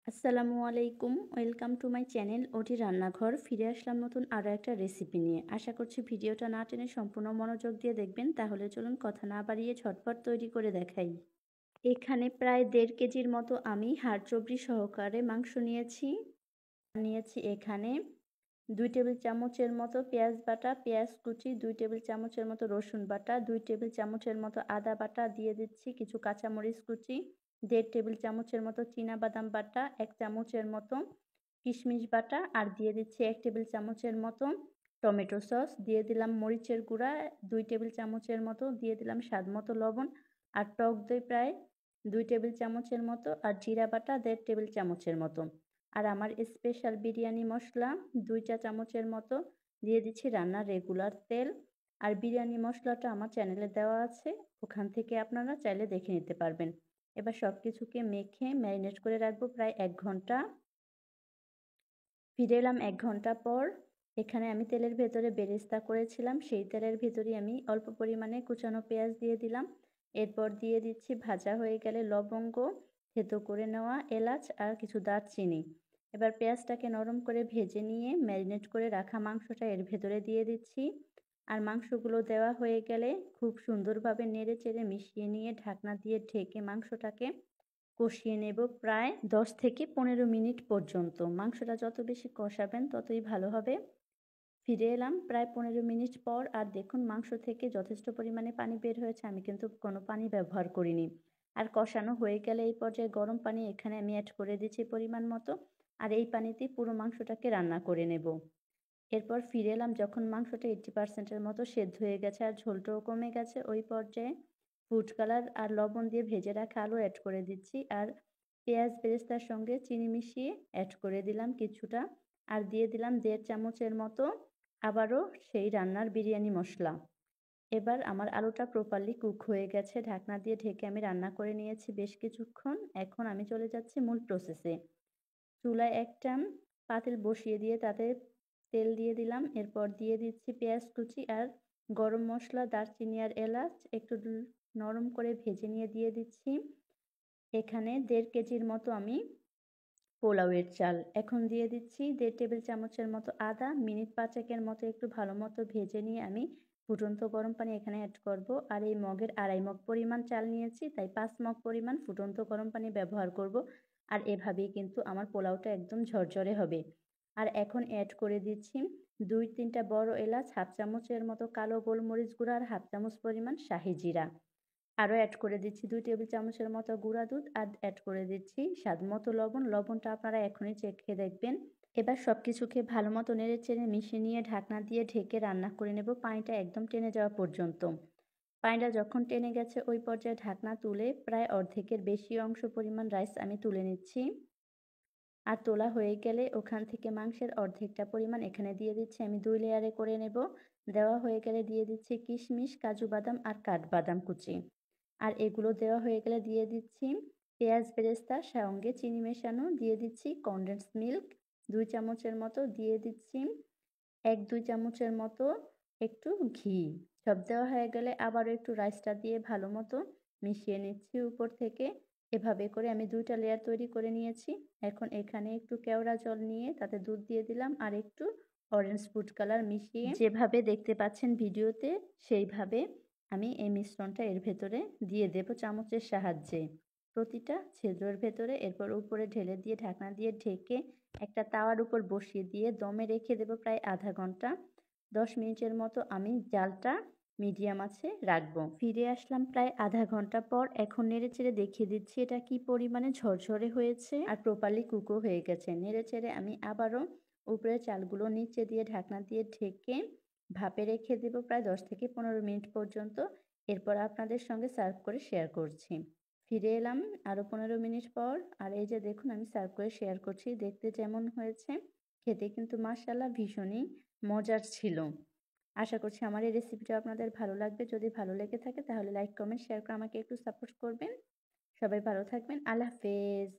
আসসালামু আলাইকুম, welcome to my channel ওটি রান্নাঘর। ফিরে আসলাম নতুন আরও একটা রেসিপি নিয়ে। আশা করছি ভিডিওটা না টেনে সম্পূর্ণ মনোযোগ দিয়ে দেখবেন। তাহলে চলুন কথা না বাড়িয়ে ঝটপট তৈরি করে দেখাই। এখানে প্রায় 1.5 কেজির মতো আমি হাড় চবড়ি সহকারে মাংস নিয়েছি এখানে 2 টেবিল চামচের মতো পেঁয়াজ বাটা, পেঁয়াজ কুচি, 2 টেবিল চামচের মতো রসুন বাটা, 2 টেবিল চামচের মতো আদা বাটা, দিয়ে দিচ্ছি কিছু কাঁচামরিচ কুচি, 1.5 টেবিল চামচের মতো বাদাম বাটা, 1 চামচের মতো কিশমিশ বাটা, আর দিয়ে দিচ্ছি 1 টেবিল চামচের মতো টমেটো সস, দিয়ে দিলাম মরিচের গুঁড়া 2 টেবিল চামচের মতো, দিয়ে দিলাম স্বাদ মতো লবণ, আর টক দই প্রায় 2 টেবিল চামচের মতো, আর জিরা বাটা 1.5 টেবিল চামচের মতো। আর আমার স্পেশাল বিরিয়ানি মশলা 2 চা চামচের মতো, দিয়ে দিচ্ছি রান্নার রেগুলার তেল। আর বিরিয়ানি মশলাটা আমার চ্যানেলে দেওয়া আছে, ওখান থেকে আপনারা চাইলে দেখে নিতে পারবেন। এবার সব কিছুকে মেখে ম্যারিনেট করে রাখবো প্রায় 1 ঘন্টা। ফিরে এলাম 1 ঘন্টা পর। এখানে আমি তেলের ভেতরে বেরেস্তা করেছিলাম, সেই তেলের ভেতরেই আমি অল্প পরিমাণে কুচানো পেঁয়াজ দিয়ে দিলাম। এরপর দিয়ে দিচ্ছি ভাজা হয়ে গেলে লবঙ্গ, থেতো করে নেওয়া এলাচ আর কিছু দারচিনি। এবার পেঁয়াজটাকে নরম করে ভেজে নিয়ে ম্যারিনেট করে রাখা মাংসটা এর ভেতরে দিয়ে দিচ্ছি। আর মাংসগুলো দেওয়া হয়ে গেলে খুব সুন্দরভাবে নেড়ে চেড়ে মিশিয়ে নিয়ে ঢাকনা দিয়ে ঢেকে মাংসটাকে কষিয়ে নেব প্রায় 10 থেকে 15 মিনিট পর্যন্ত। মাংসটা যত বেশি কষাবেন ততই ভালো হবে। ফিরে এলাম প্রায় 15 মিনিট পর, আর দেখুন মাংস থেকে যথেষ্ট পরিমাণে পানি বের হয়েছে, আমি কিন্তু কোনো পানি ব্যবহার করিনি। আর কষানো হয়ে গেলে এই পর্যায়ে গরম পানি এখানে আমি অ্যাড করে দিচ্ছি পরিমাণ মতো, আর এই পানিতেই পুরো মাংসটাকে রান্না করে নেব। এরপর ফিরে এলাম যখন মাংসটা 80% এর মতো সেদ্ধ হয়ে গেছে আর ঝোলটাও কমে গেছে, ওই পর্যায়ে ফুড কালার আর লবণ দিয়ে ভেজে রাখা আলু অ্যাড করে দিচ্ছি, আর পেঁয়াজ বেরেস্তার সঙ্গে চিনি মিশিয়ে অ্যাড করে দিলাম কিছুটা, আর দিয়ে দিলাম 1.5 চামচের মতো আবারও সেই রান্নার বিরিয়ানি মশলা। এবার আমার আলুটা প্রপারলি কুক হয়ে গেছে, ঢাকনা দিয়ে ঢেকে আমি রান্না করে নিয়েছি বেশ কিছুক্ষণ। এখন আমি চলে যাচ্ছি মূল প্রসেসে। চুলায় একটা পাতিল বসিয়ে দিয়ে তাতে তেল দিয়ে দিলাম। এরপর দিয়ে দিচ্ছি পেঁয়াজ কুচি আর গরম মশলা, দারচিনি আর এলাচ একটু নরম করে ভেজে নিয়ে দিয়ে দিচ্ছি এখানে 1.5 কেজির মতো আমি পোলাওয়ের চাল। এখন দিয়ে দিচ্ছি 1.5 টেবিল চামচের মতো আদা। মিনিট 5 মতো একটু ভালো মতো ভেজে নিয়ে আমি ফুটন্ত গরম পানি এখানে অ্যাড করব। আর এই মগের 2.5 মগ পরিমাণ চাল নিয়েছি, তাই 5 মগ পরিমাণ ফুটন্ত গরম পানি ব্যবহার করব। আর এভাবেই কিন্তু আমার পোলাওটা একদম ঝরঝরে হবে। আর এখন অ্যাড করে দিচ্ছি 2-3টা বড় এলাচ, হাফ চামচের মতো কালো গোলমরিচ গুঁড়া আর হাফ চামচ পরিমাণ শাহি জিরা। আরও অ্যাড করে দিচ্ছি 2 টেবিল চামচের মতো গুঁড়া দুধ, আর অ্যাড করে দিচ্ছি স্বাদ মতো লবণ। লবণটা আপনারা এখনই চেখে দেখবেন। এবার সব কিছুকে ভালো মতো নেড়ে চেড়ে মিশিয়ে নিয়ে ঢাকনা দিয়ে ঢেকে রান্না করে নেব পানিটা একদম টেনে যাওয়া পর্যন্ত। পানিটা যখন টেনে গেছে ওই পর্যায়ে ঢাকনা তুলে প্রায় অর্ধেকের বেশি অংশ পরিমাণ রাইস আমি তুলে নিচ্ছি। আর তোলা হয়ে গেলে ওখান থেকে মাংসের অর্ধেকটা পরিমাণ এখানে দিয়ে দিচ্ছি, আমি 2 লেয়ারে করে নেব। দেওয়া হয়ে গেলে দিয়ে দিচ্ছি কিশমিশ, কাজু বাদাম আর কাঠবাদাম কুচি। আর এগুলো দেওয়া হয়ে গেলে দিয়ে দিচ্ছি পেঁয়াজ বেরেস্তা সঙ্গে চিনি মেশানো, দিয়ে দিচ্ছি কনডেন্সড মিল্ক 2 চামচের মতো, দিয়ে দিচ্ছি 1-2 চামচের মতো একটু ঘি। সব দেওয়া হয়ে গেলে আবারও একটু রাইসটা দিয়ে ভালো মতো মিশিয়ে নিচ্ছি উপর থেকে। এভাবে করে আমি 2টা লেয়ার তৈরি করে নিয়েছি। এখন এখানে একটু কেওড়া জল নিয়ে তাতে দুধ দিয়ে দিলাম আর একটু অরেঞ্জ ফুড কালার মিশিয়ে যেভাবে দেখতে পাচ্ছেন ভিডিওতে সেইভাবে আমি এই মিশ্রণটা এর ভেতরে দিয়ে দেব চামচের সাহায্যে প্রতিটা ছিদ্রের ভেতরে। এরপর উপরে ঢেলে দিয়ে ঢাকনা দিয়ে ঢেকে একটা তাওয়ার উপর বসিয়ে দিয়ে দমে রেখে দেব প্রায় আধা ঘন্টা। 10 মিনিটের মতো আমি জালটা মিডিয়াম আঁচে রাখবো। ফিরে আসলাম প্রায় আধা ঘন্টা পর। এখন নেড়ে চেড়ে দেখিয়ে দিচ্ছি এটা কি পরিমাণে ঝরঝরে হয়েছে আর প্রপারলি কুকও হয়ে গেছে। নেড়ে চেড়ে আমি আবারও উপরে চালগুলো নিচে দিয়ে ঢাকনা দিয়ে ঢেকে ভাপে রেখে দেব প্রায় 10 থেকে 15 মিনিট পর্যন্ত। এরপর আপনাদের সঙ্গে সার্ভ করে শেয়ার করছি। ফিরে এলাম আরও 15 মিনিট পর, আর এই যে দেখুন আমি সার্ভ করে শেয়ার করছি। দেখতে যেমন হয়েছে খেতে কিন্তু মাশাআল্লাহ ভীষণই মজার ছিল। আশা করছি আমার এই রেসিপিটা আপনাদের ভালো লাগবে। যদি ভালো লেগে থাকে তাহলে লাইক, কমেন্ট, শেয়ার করে আমাকে একটু সাপোর্ট করবেন। সবাই ভালো থাকবেন। আল্লাহ হাফেজ।